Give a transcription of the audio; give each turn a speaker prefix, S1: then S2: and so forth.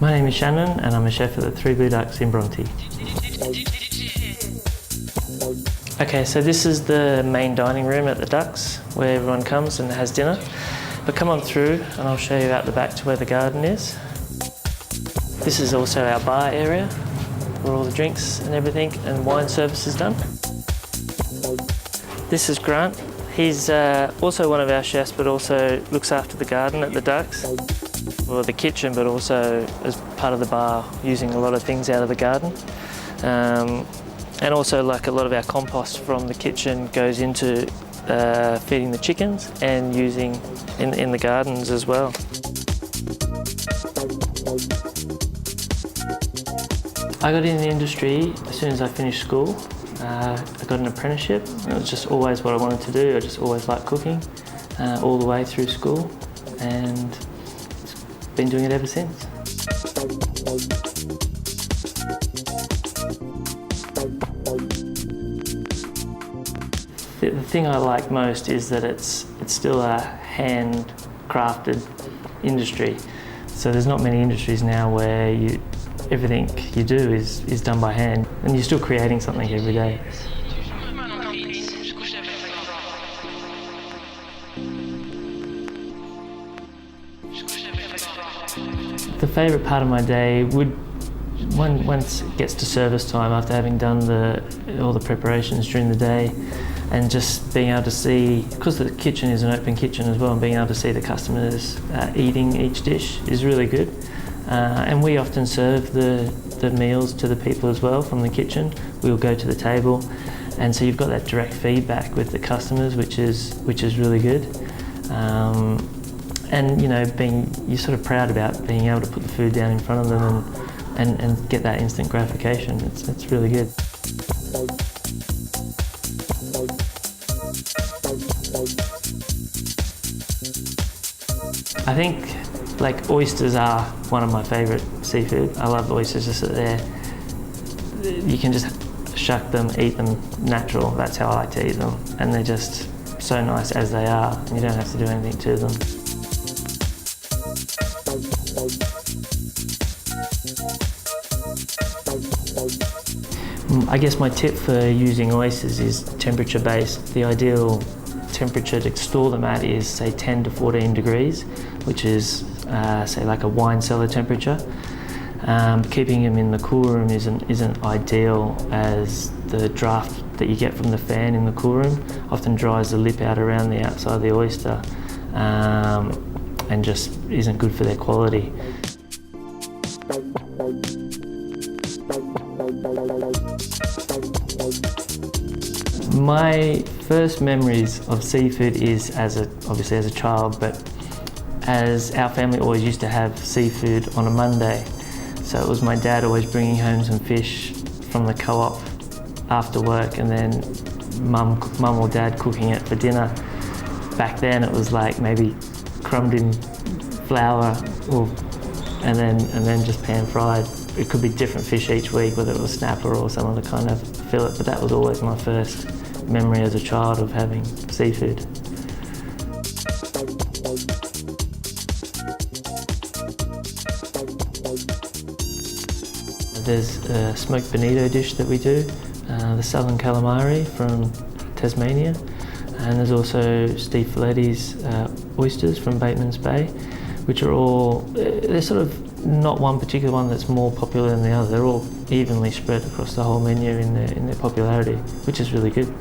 S1: My name is Shannon and I'm a chef at the Three Blue Ducks in Bondi. Okay, so this is the main dining room at the Ducks where everyone comes and has dinner. But come on through and I'll show you out the back to where the garden is. This is also our bar area where all the drinks and everything and wine service is done. This is Grant. He's also one of our chefs but also looks after the garden at the Ducks. Or the kitchen, but also as part of the bar, using a lot of things out of the garden. And also, like, a lot of our compost from the kitchen goes into feeding the chickens and using in the gardens as well. I got in the industry as soon as I finished school. I got an apprenticeship. It was just always what I wanted to do. I just always liked cooking all the way through school, and been doing it ever since. The thing I like most is that it's still a handcrafted industry. So there's not many industries now where everything you do is done by hand, and you're still creating something every day. The favourite part of my day would, once it gets to service time, after having done all the preparations during the day, and just being able to see, because the kitchen is an open kitchen as well, and being able to see the customers eating each dish is really good. And we often serve the meals to the people as well from the kitchen. We'll go to the table, and so you've got that direct feedback with the customers, which is really good. And you're sort of proud about being able to put the food down in front of them and get that instant gratification. It's really good. I think oysters are one of my favourite seafood. I love oysters just that you can just shuck them, eat them natural. That's how I like to eat them. And they're just so nice as they are. And you don't have to do anything to them. I guess my tip for using oysters is temperature based. The ideal temperature to store them at is say 10 to 14 degrees, which is say like a wine cellar temperature. Keeping them in the cool room isn't ideal, as the draft that you get from the fan in the cool room often dries the lip out around the outside of the oyster and just isn't good for their quality. My first memories of seafood is obviously as a child, but as our family always used to have seafood on a Monday. So it was my dad always bringing home some fish from the co-op after work, and then mum or dad cooking it for dinner. Back then it was like maybe crumbed in flour and then just pan fried. It could be different fish each week, whether it was snapper or some other kind of fillet, but that was always my first memory as a child of having seafood. There's a smoked bonito dish that we do, the southern calamari from Tasmania, and there's also Steve Folletti's oysters from Bateman's Bay, which are all, they're sort of not one particular one that's more popular than the other. They're all evenly spread across the whole menu in their popularity, which is really good.